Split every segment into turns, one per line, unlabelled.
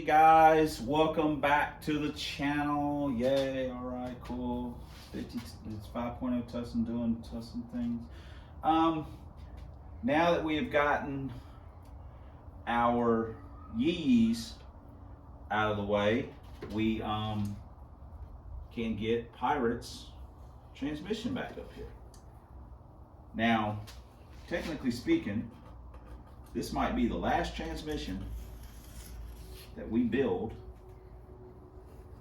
Hey guys, welcome back to the channel. Yay, all right, cool. It's 5.0 Tussin doing Tussin things. Now that we have gotten our yees out of the way, we can get Pirate's transmission back up here. Now, technically speaking, this might be the last transmission that we build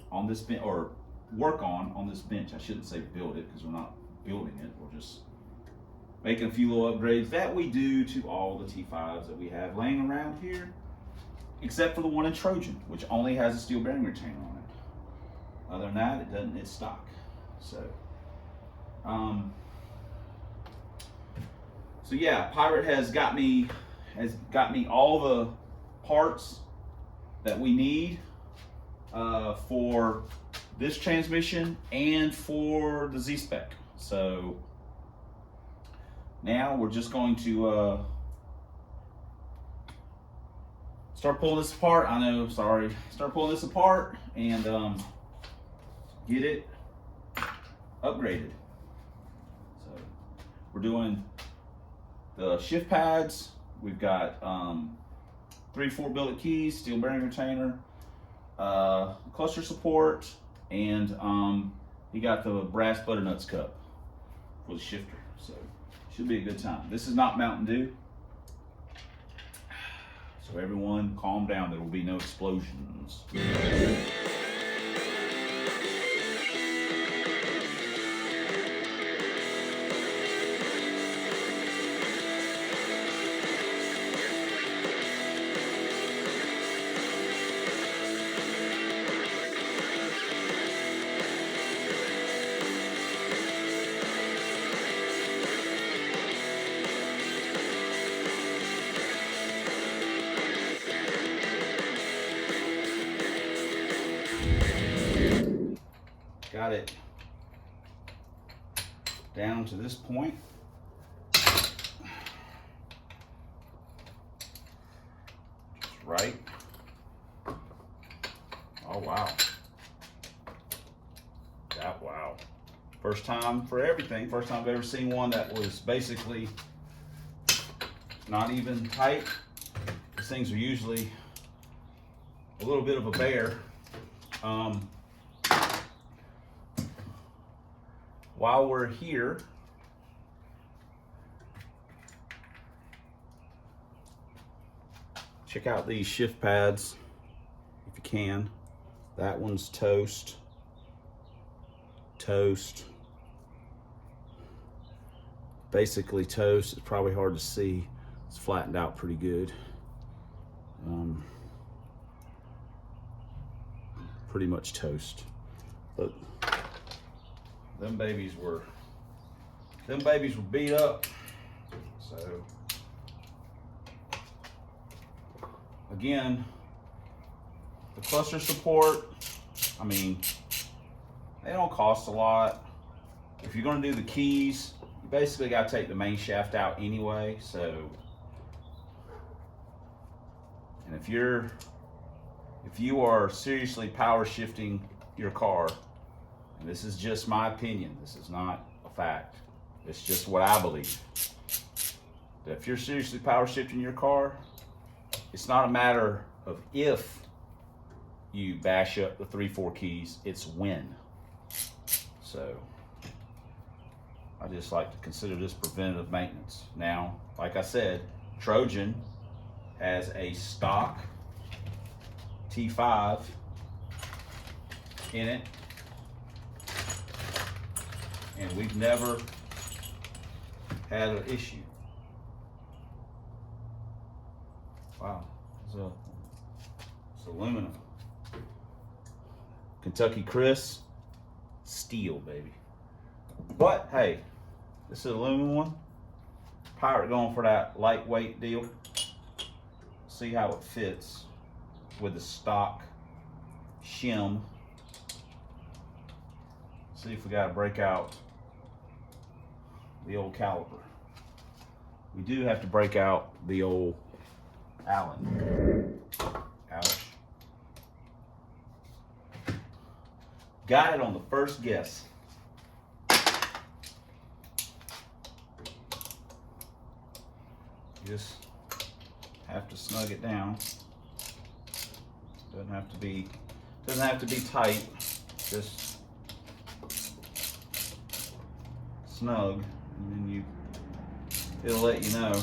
on this bench, or work on this bench. I shouldn't say build it because we're not building it. We're just making a few little upgrades that we do to all the T5s that we have laying around here, except for the one in Trojan, which only has a steel bearing retainer on it. Other than that, it doesn't. It's stock. So yeah, Pirate has got me all the parts that we need for this transmission and for the Z-Spec. So now we're just going to start pulling this apart. Start pulling this apart and get it upgraded. So we're doing the shift pads. We've got 3/4 billet keys, steel bearing retainer, cluster support, and he got the brass butternuts cup for the shifter. So should be a good time. This is not Mountain Dew, so everyone calm down. There will be no explosions. Got it down to this point. Just right. Oh wow. Wow. First time for everything. First time I've ever seen one that was basically not even tight. These things are usually a little bit of a bear. While we're here, check out these shift pads if you can. That one's toast. Basically toast. It's probably hard to see. It's flattened out pretty good. Pretty much toast. But them babies were beat up. So again, the cluster support, I mean, they don't cost a lot. If you're going to do the keys, you basically got to take the main shaft out anyway. So, and if you are seriously power shifting your car, and this is just my opinion, this is not a fact, it's just what I believe, that if you're seriously power shifting your car, it's not a matter of if you bash up the 3/4 keys, it's when. So I just like to consider this preventative maintenance. Now, like I said, Trojan has a stock T5 in it, and we've never had an issue. Wow, it's aluminum. Kentucky Chris, steel, baby. But hey, this is an aluminum one. Pirate going for that lightweight deal. See how it fits with the stock shim. See if we got to break out the old caliper. We do have to break out the old Allen. Ouch. got it on the first guess. Just have to snug it down. Doesn't have to be tight. Just snug, and then it'll let you know.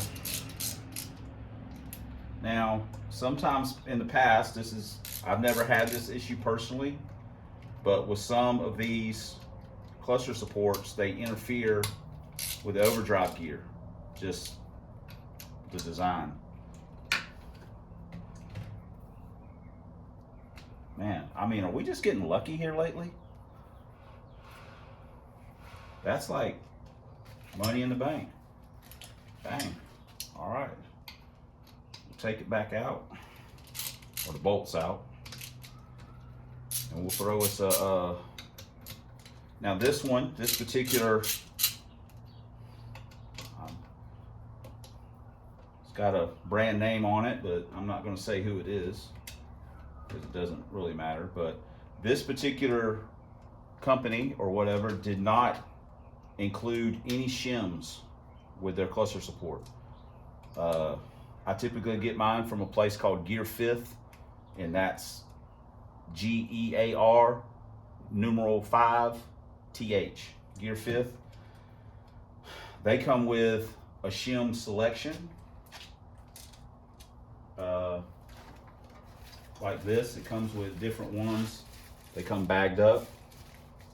Now, sometimes in the past, I've never had this issue personally, but with some of these cluster supports, they interfere with the overdrive gear, just the design. Man, I mean, are we just getting lucky here lately? That's like money in the bank. Bang. All right. We'll take it back out, or the bolts out, and we'll throw us a, now this particular, it's got a brand name on it, but I'm not going to say who it is, because it doesn't really matter. But this particular company or whatever did not include any shims with their cluster support. I typically get mine from a place called Gear 5th, and that's GEAR numeral 5 TH, Gear 5th. They come with a shim selection like this. It comes with different ones. They come bagged up.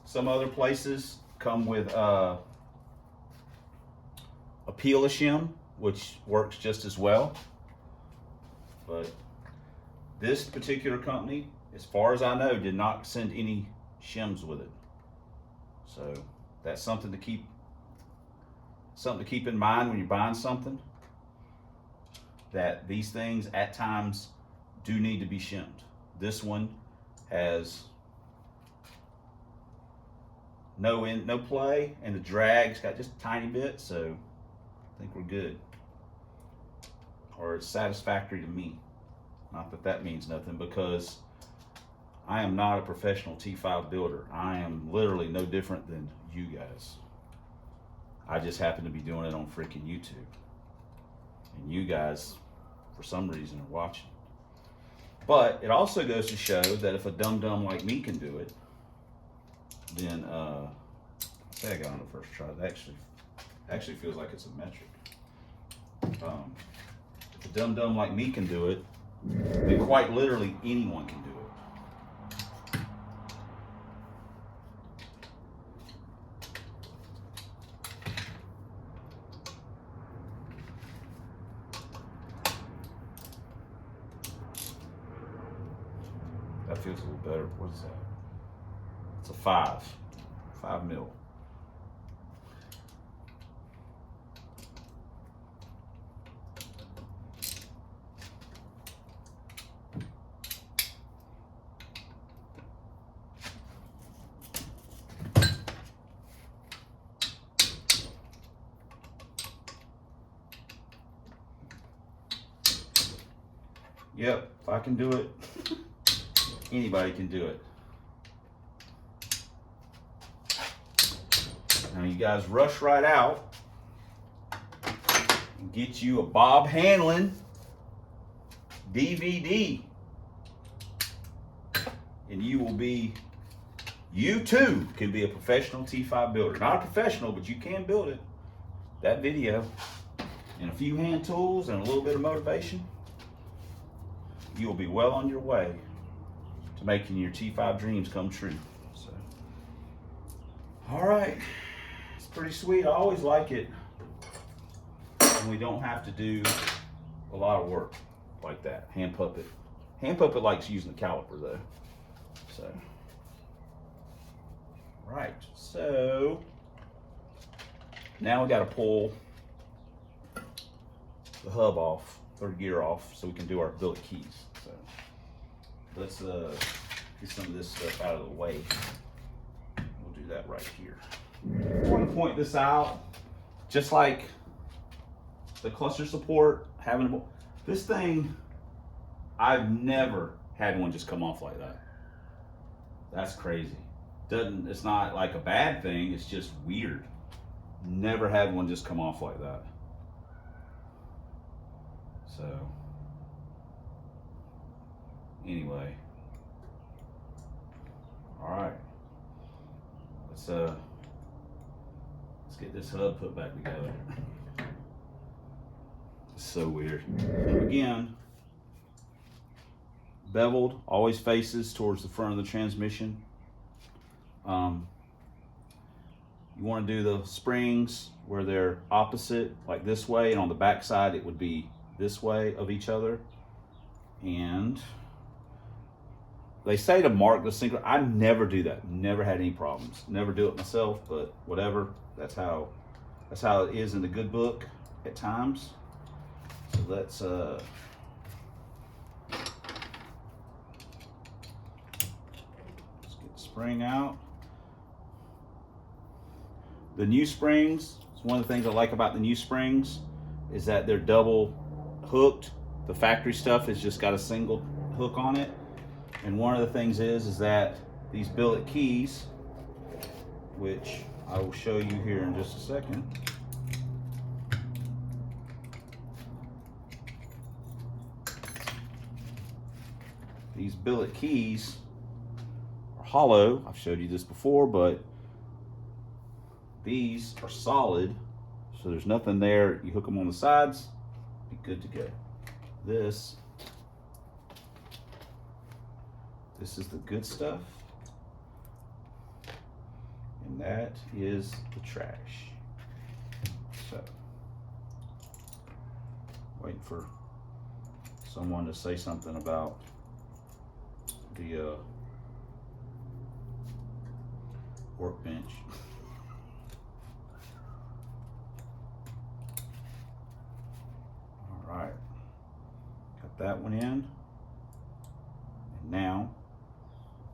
Some other places come with a peel a shim, which works just as well. But this particular company, as far as I know, did not send any shims with it. So that's something to keep in mind when you're buying something, that these things at times do need to be shimmed. This one has no play, and the drag's got just a tiny bit, so I think we're good. Or it's satisfactory to me. Not that that means nothing, because I am not a professional T-5 builder. I am literally no different than you guys. I just happen to be doing it on freaking YouTube. And you guys, for some reason, are watching. But it also goes to show that if a dum-dum like me can do it, then I say I got on the first try. It actually feels like it's a metric. If a dum-dum like me can do it, then quite literally anyone can do it. That feels a little better. What is that? It's a 5 mil. Yep, if I can do it, anybody can do it. Now you guys rush right out and get you a Bob Hanlon DVD, and you too can be a professional T-5 builder. Not a professional, but you can build it. That video and a few hand tools and a little bit of motivation, you will be well on your way to making your T-5 dreams come true. So, all right, it's pretty sweet. I always like it when we don't have to do a lot of work like that. Hand puppet. Hand puppet likes using the caliper though. So, right. So now we got to pull the hub off, third gear off, so we can do our billet keys. So let's get some of this stuff out of the way. We'll do that right here. I want to point this out, just like the cluster support, this thing, I've never had one just come off like that. That's crazy. It's not like a bad thing, it's just weird. Never had one just come off like that. So anyway, all right, let's get this hub put back together. It's so weird. Again, beveled, always faces towards the front of the transmission. You want to do the springs where they're opposite, like this way, and on the back side it would be this way of each other. And they say to mark the synchro. I never do that. Never had any problems. Never do it myself, but whatever. That's how it is in the good book at times. So let's get the spring out. The new springs, one of the things I like about the new springs is that they're double hooked. The factory stuff has just got a single hook on it. And one of the things is that these billet keys, which I will show you here in just a second. These billet keys are hollow. I've showed you this before, but these are solid, so there's nothing there. You hook them on the sides, be good to go. This is the good stuff, and that is the trash. So, waiting for someone to say something about the workbench. All right, got that one in, and now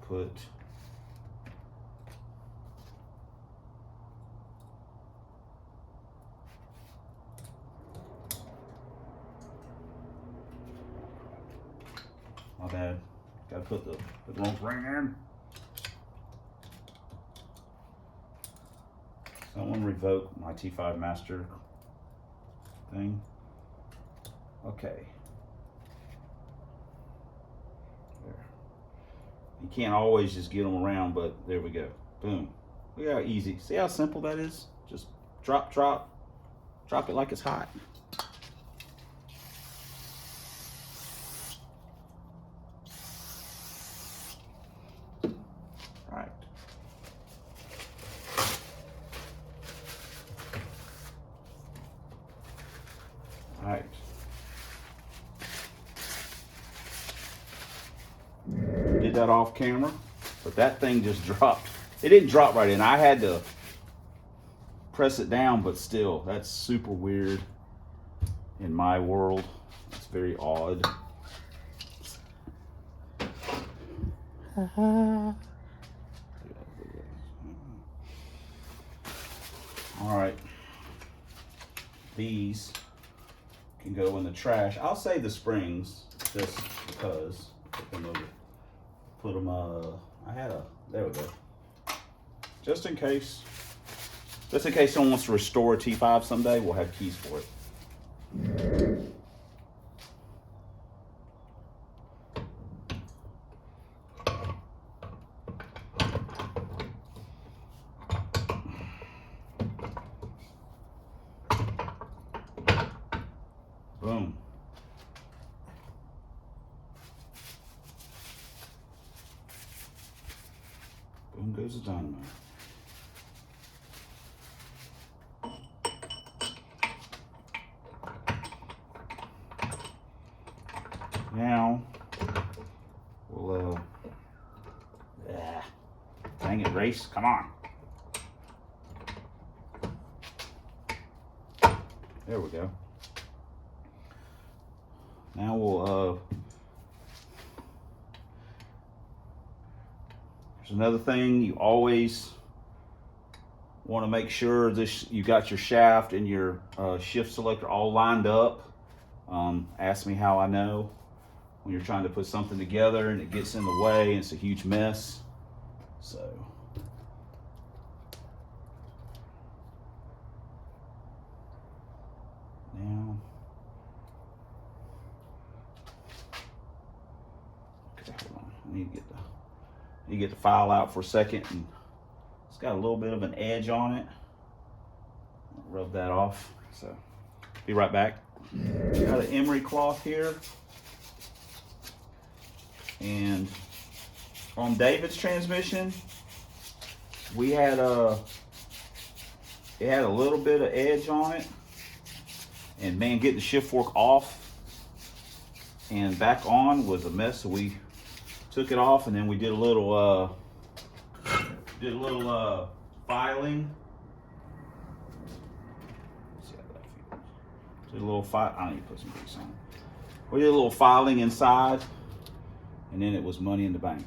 put my bad. Gotta put the wrong ring in. Someone revoke my T-5 master thing. Okay. There. You can't always just get them around, but there we go. Boom. Look how easy. See how simple that is? Just drop, drop. Drop it like it's hot. Right. Right. Did that off camera, but that thing just dropped. It didn't drop right in. I had to press it down, but still, that's super weird in my world. It's very odd. All right, these can go in the trash. I'll save the springs just because. Put them, there we go. Just in case someone wants to restore a T-5 someday, we'll have keys for it. Boom. Boom goes the dynamite. Now, we'll, dang it, race, come on. There we go. Now we'll, there's another thing you always want to make sure you got your shaft and your shift selector all lined up. Ask me how I know. When you're trying to put something together and it gets in the way and it's a huge mess. So need to get the file out for a second, and it's got a little bit of an edge on it. I'll rub that off. So, be right back. Got an emery cloth here, and on David's transmission, we had it had a little bit of edge on it, and man, getting the shift fork off and back on was a mess. So we took it off, and then we did a little filing. See how that feels. Did a little file. I need to put some grease on it. We did a little filing inside, and then it was money in the bank.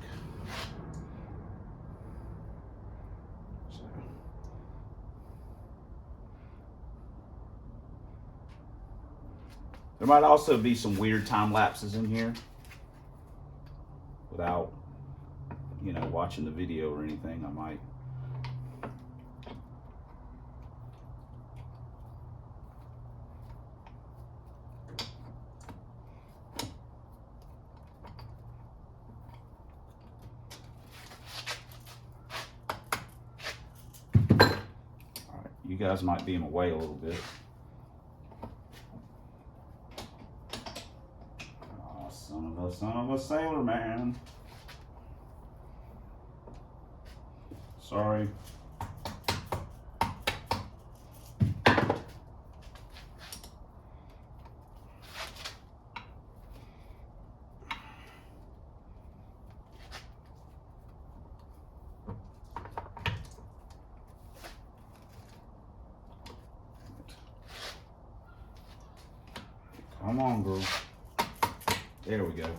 There might also be some weird time lapses in here without, watching the video or anything. I might. All right, you guys might be in my way a little bit. Son of a sailor man. Sorry. Come on, girl. There we go.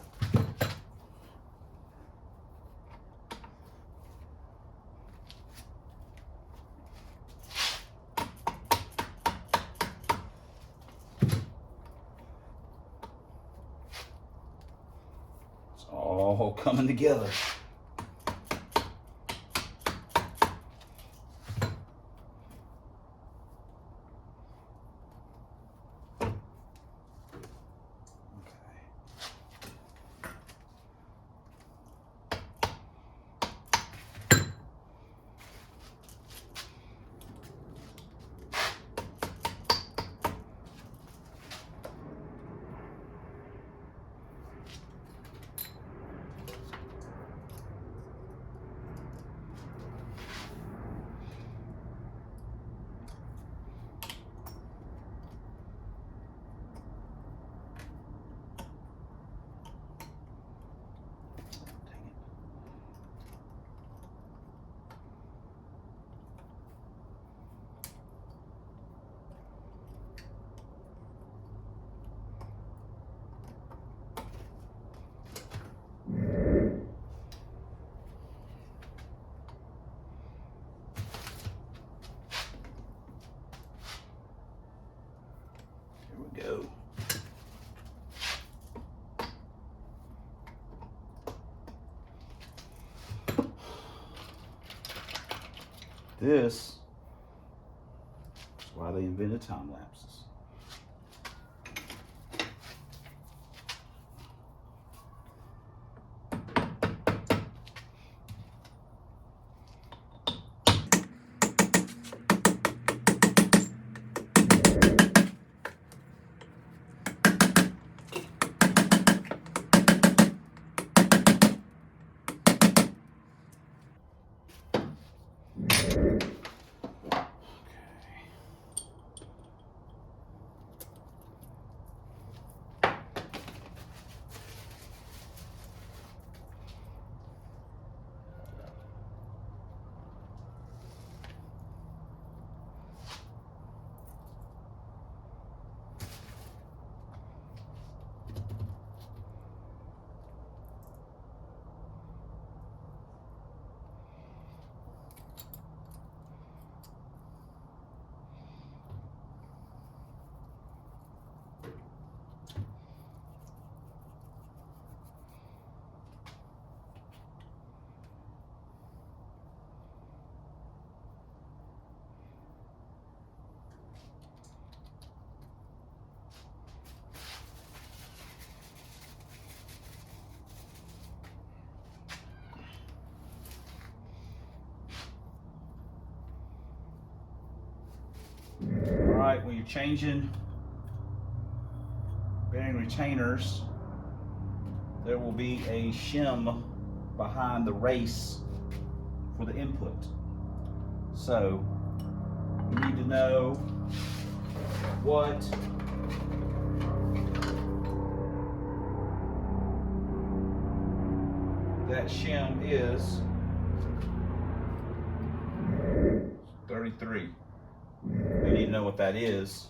It's all coming together. Go. This is why they invented time lapses. you're changing bearing retainers, there will be a shim behind the race for the input. So you need to know what that shim is. 33. You need to know what that is,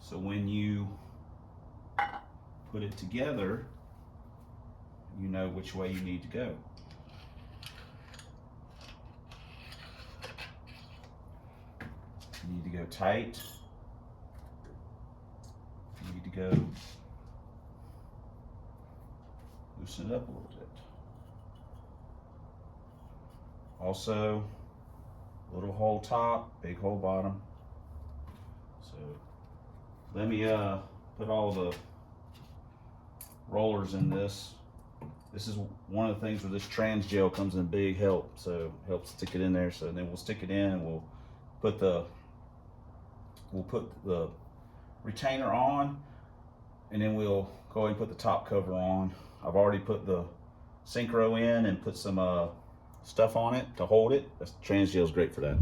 so when you put it together, you know which way you need to go. You need to go tight. You need to go loosen it up a little bit. Also, little hole top, big hole bottom. So let me put all the rollers in this. This is one of the things where this trans gel comes in big help. So helps stick it in there. So then we'll stick it in and we'll put the retainer on, and then we'll go ahead and put the top cover on. I've already put the synchro in and put some stuff on it to hold it. The trans gel is great for that.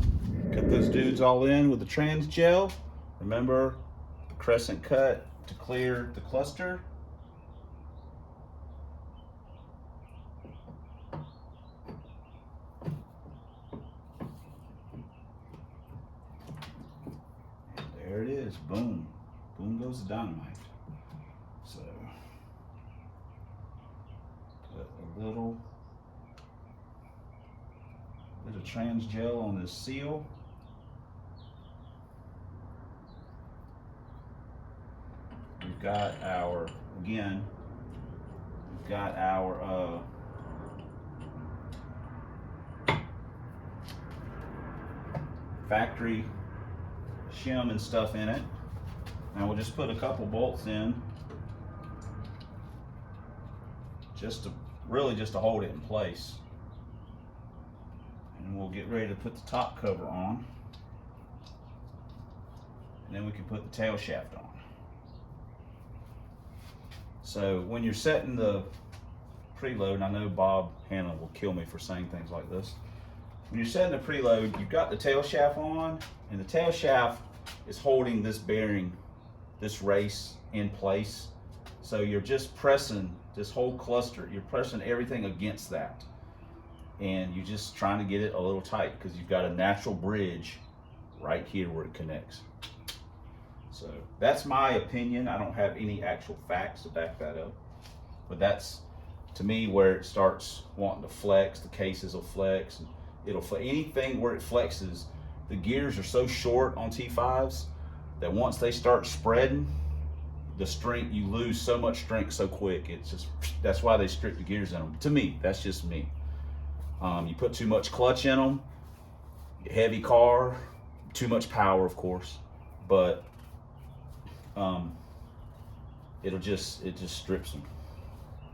Cut those dudes all in with the trans gel. Remember the crescent cut to clear the cluster. And there it is. Boom. Boom goes the dynamite. So put a little bit of trans gel on this seal. We've got our, again, we've got our factory shim and stuff in it. Now we'll just put a couple bolts in, just to hold it in place. And we'll get ready to put the top cover on, and then we can put the tail shaft on. So when you're setting the preload, and I know Bob Hanna will kill me for saying things like this. When you're setting the preload, you've got the tail shaft on, and the tail shaft is holding this bearing, this race in place. So you're just pressing this whole cluster, you're pressing everything against that. And you're just trying to get it a little tight because you've got a natural bridge right here where it connects. So that's my opinion. I don't have any actual facts to back that up, but that's, to me, where it starts wanting to flex. The cases will flex, and it'll flex. Anything where it flexes, the gears are so short on T5s that once they start spreading, the strength, you lose so much strength so quick. It's just, that's why they strip the gears in them. To me, that's just me. You put too much clutch in them, heavy car, too much power, of course, but it just strips them.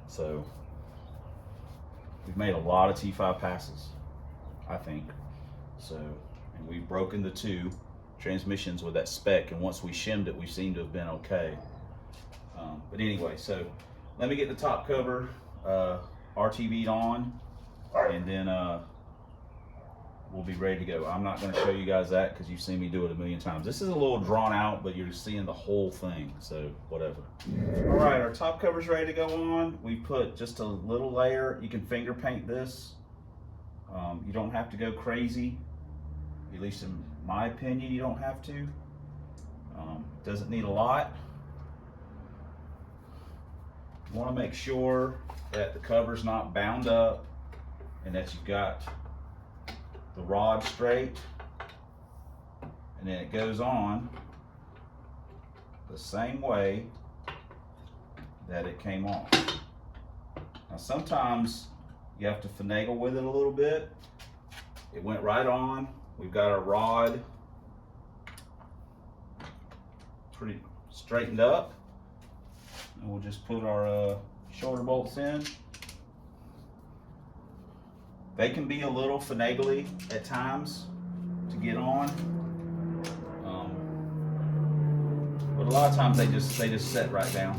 So we've made a lot of T5 passes, I think. So, and we've broken the 2 transmissions with that spec, and once we shimmed it, we seem to have been okay. But anyway, so let me get the top cover RTV'd on, and then we'll be ready to go. I'm not going to show you guys that because you've seen me do it a million times. This is a little drawn out, but you're seeing the whole thing, so whatever. All right, our top cover's ready to go on. We put just a little layer. You can finger paint this. You don't have to go crazy. At least in my opinion, you don't have to. Doesn't need a lot. You want to make sure that the cover's not bound up and that you've got the rod straight, and then it goes on the same way that it came off. Now sometimes you have to finagle with it a little bit. It went right on. We've got our rod pretty straightened up, and we'll just put our shoulder bolts in. They can be a little finagly at times to get on, But a lot of times they just set right down.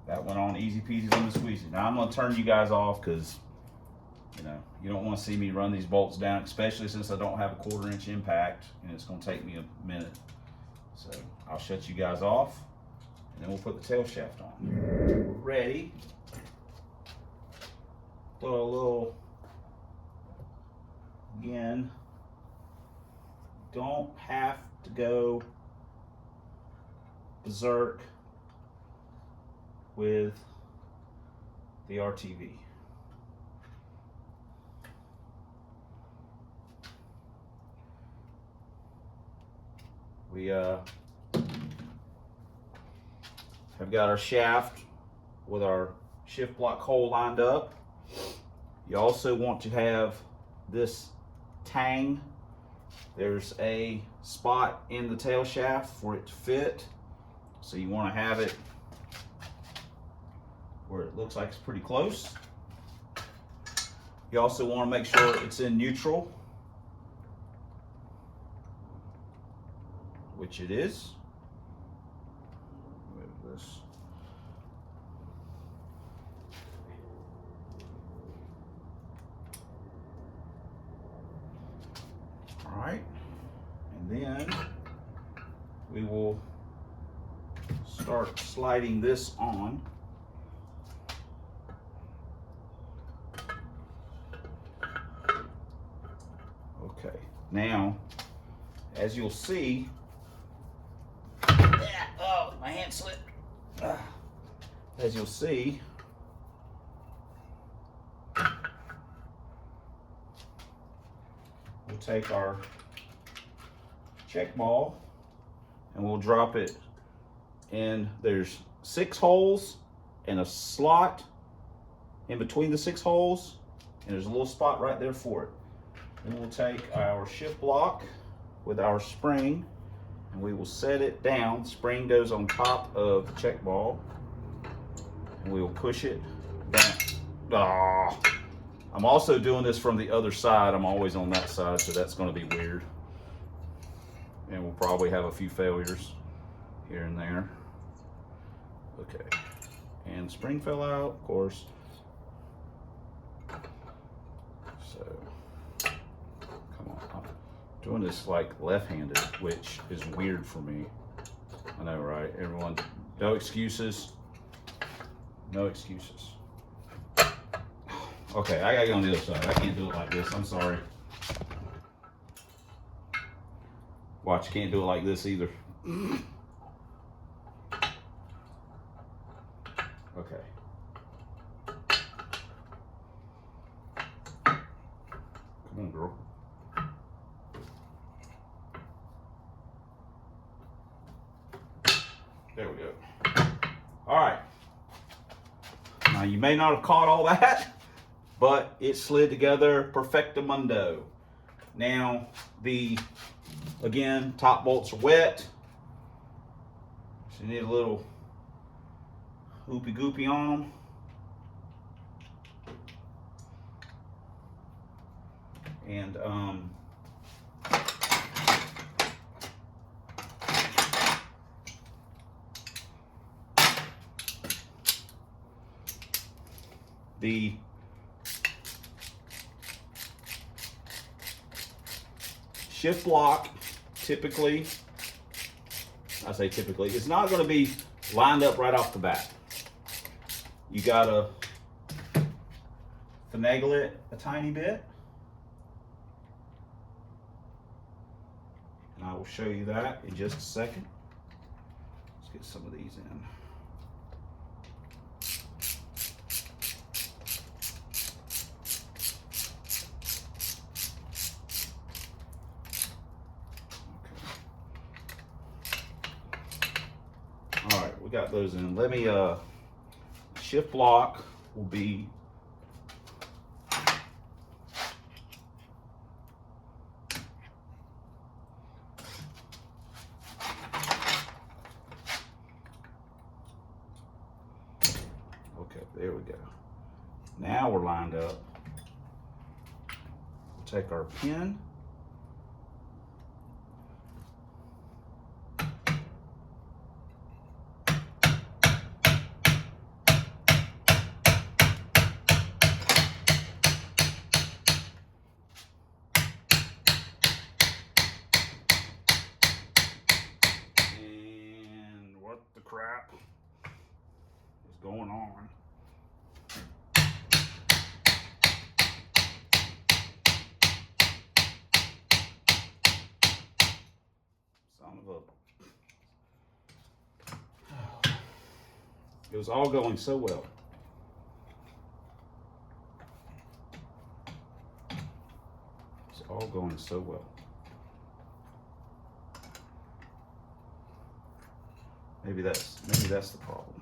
That went on easy peasy lemon squeezy. Now I'm gonna turn you guys off because you don't want to see me run these bolts down, especially since I don't have a 1/4 inch impact and it's gonna take me a minute. So I'll shut you guys off and then we'll put the tail shaft on. We're ready. Throw a little, again, don't have to go berserk with the RTV. We have got our shaft with our shift block hole lined up. You also want to have this tang. There's a spot in the tail shaft for it to fit. So you want to have it where it looks like it's pretty close. You also want to make sure it's in neutral, which it is. Move this. All right, and then we will start sliding this on. Okay, now, as you'll see, oh, my hand slipped. As you'll see, we'll take our check ball and we'll drop it in. There's 6 holes and a slot in between the 6 holes, and there's a little spot right there for it. Then we'll take our shift block with our spring and we will set it down. Spring goes on top of the check ball and we will push it down. I'm also doing this from the other side. I'm always on that side, so that's going to be weird. And we'll probably have a few failures here and there. Okay. And spring fell out, of course. So, come on. I'm doing this like left-handed, which is weird for me. I know, right? Everyone, no excuses. No excuses. Okay, I gotta go on the other side. I can't do it like this. I'm sorry. Watch, can't do it like this either. Okay. Come on, girl. There we go. All right. Now, you may not have caught all that, but it slid together perfectamundo. Now, again, top bolts are wet. So you need a little oopy goopy on them. And the shift block, typically, I say typically, it's not going to be lined up right off the bat. You got to finagle it a tiny bit. And I will show you that in just a second. Let's get some of these in. We got those in. Let me, shift block will be okay, there we go. Now we're lined up. We'll take our pin. And what the crap is going on? It was all going so well. It's all going so well. Maybe that's the problem.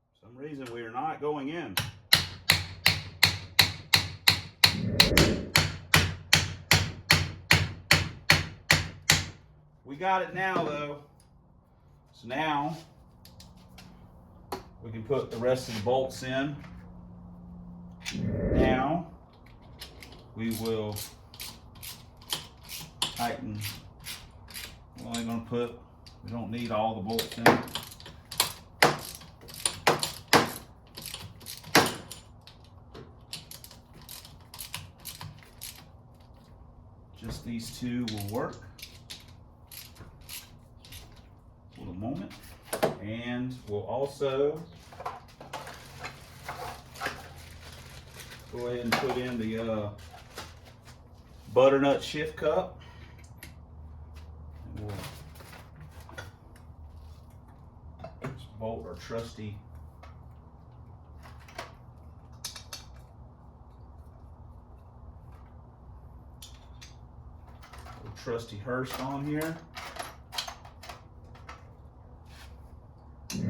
For some reason we are not going in. We got it now though. So now we can put the rest of the bolts in. Now we will tighten. We're only going to put, we don't need all the bolts in. Just these two will work for the moment. And we'll also go ahead and put in the butternut shift cup. And we'll just bolt our trusty Hurst on here. Okay.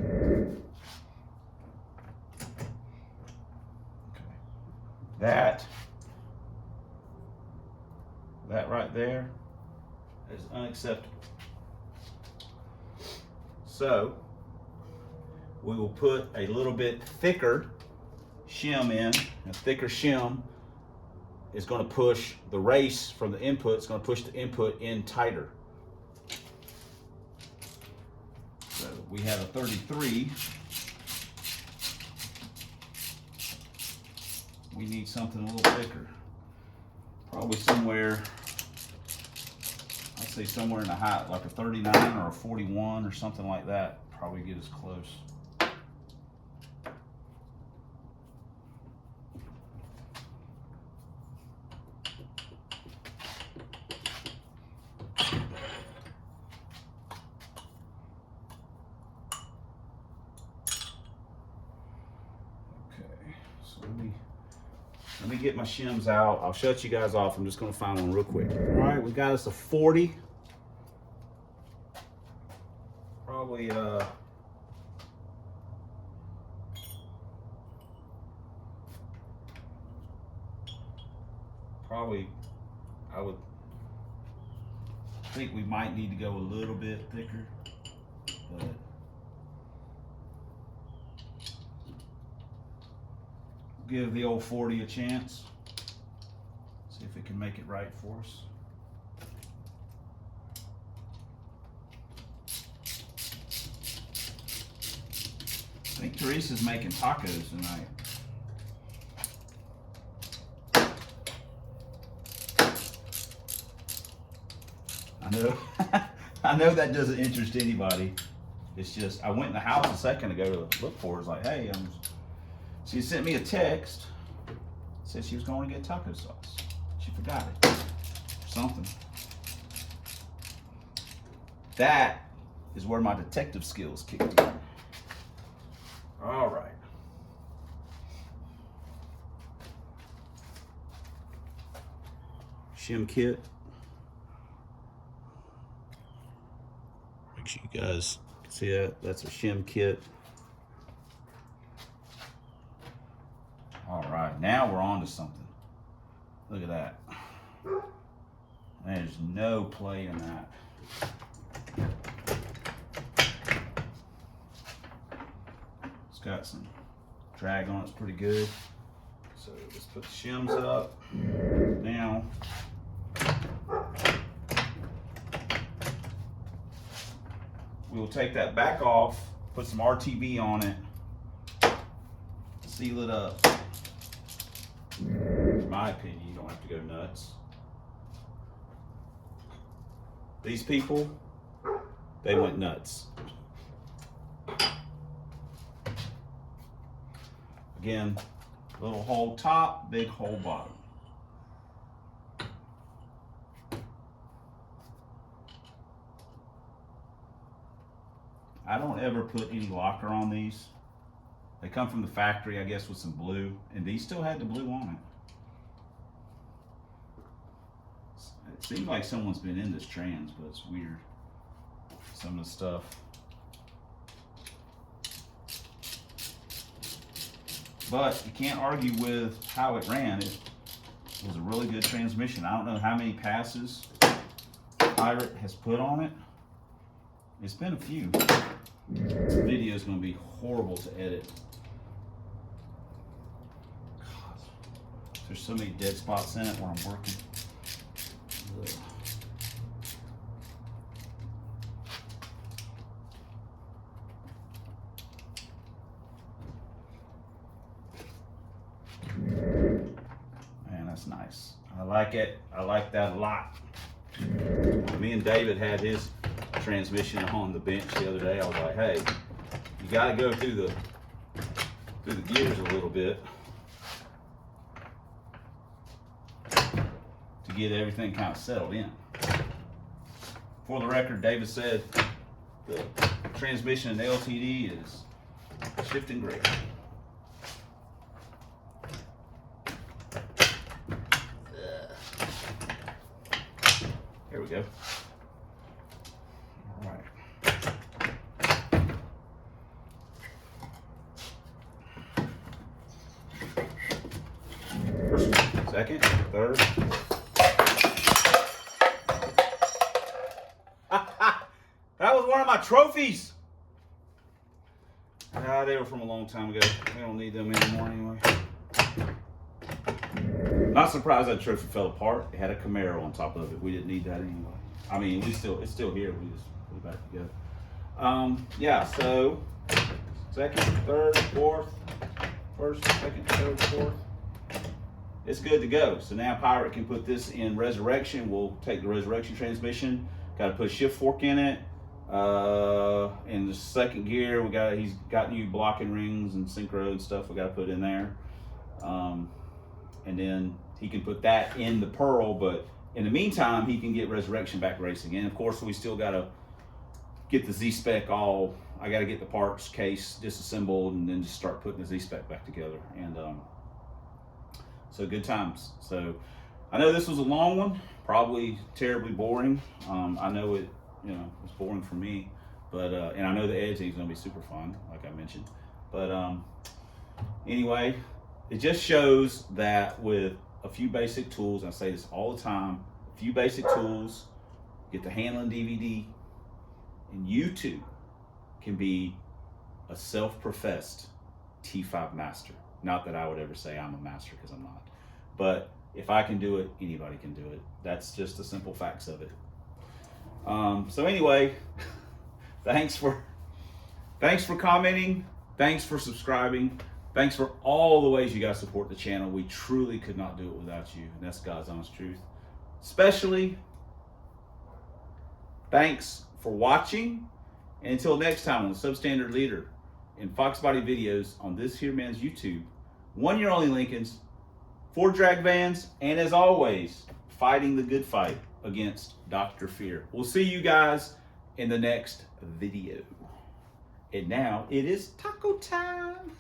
That right there is unacceptable. So we will put a little bit thicker shim in. A thicker shim is going to push the race from the input. It's going to push the input in tighter. So we have a 33. We need something a little thicker. Probably somewhere, I'd say somewhere in the height, like a 39 or a 41 or something like that. Probably get us close. Let me get my shims out. I'll shut you guys off. I'm just going to find one real quick. All right, we got us a 40. Probably I would think we might need to go a little bit thicker, but give the old 40 a chance. See if it can make it right for us. I think Teresa's making tacos tonight. I know that doesn't interest anybody. It's just, I went in the house a second ago to look for her. It's like, hey, she sent me a text, said she was going to get taco sauce. She forgot it, or something. That is where my detective skills kick in. All right. Shim kit. Make sure you guys can see that. That's a shim kit. now we're on to something. Look at that. There's no play in that. It's got some drag on it, it's pretty good. So let's put the shims up. Now, we will take that back off, put some RTV on it, seal it up. In my opinion, you don't have to go nuts. These people, they went nuts. Again, little hole top, big hole bottom. I don't ever put any locker on these. They come from the factory, I guess, with some blue, and these still had the blue on it. It seems like someone's been in this trans, but it's weird. Some of the stuff. But you can't argue with how it ran. It was a really good transmission. I don't know how many passes Pirate has put on it. It's been a few. This video is going to be horrible to edit. God, there's so many dead spots in it where I'm working. Ugh. Man, that's nice. I like it. I like that a lot. Me and David had his transmission on the bench the other day. I was like, hey, you got to go through the gears a little bit to get everything kind of settled in. For the record, David said the transmission in the LTD is shifting great. There we go. All right. First, second, third. That was one of my trophies. They were from a long time ago. We don't need them anymore anyway. Not surprised that trophy fell apart. It had a Camaro on top of it. We didn't need that anyway. I mean, it's still here. We just put it back together. Yeah, so second, third, fourth, first, second, third, fourth. It's good to go. So now Pirate can put this in Resurrection. We'll take the Resurrection transmission. Got to put a shift fork in it. In the second gear, he's got new blocking rings and synchro and stuff we got to put in there. And then he can put that in the Pearl, but in the meantime, he can get Resurrection back racing. And of course, we still got to get the Z-Spec I got to get the parts case disassembled and then just start putting the Z-Spec back together. And so good times. So I know this was a long one, probably terribly boring. I know it, was boring for me, but and I know the editing is going to be super fun, like I mentioned. But anyway, it just shows that with a few basic tools, I say this all the time, a few basic tools, get the handling DVD, and you too can be a self-professed T-5 master. Not that I would ever say I'm a master, because I'm not. But if I can do it, anybody can do it. That's just the simple facts of it. So anyway, thanks for commenting. Thanks for subscribing. Thanks for all the ways you guys support the channel. We truly could not do it without you, and that's God's honest truth. Especially, thanks for watching. And until next time on the Substandard Leader in Fox Body videos on this here man's YouTube, 1 year only Lincolns, 4 drag vans, and as always, fighting the good fight against Dr. Fear. We'll see you guys in the next video. And now it is taco time.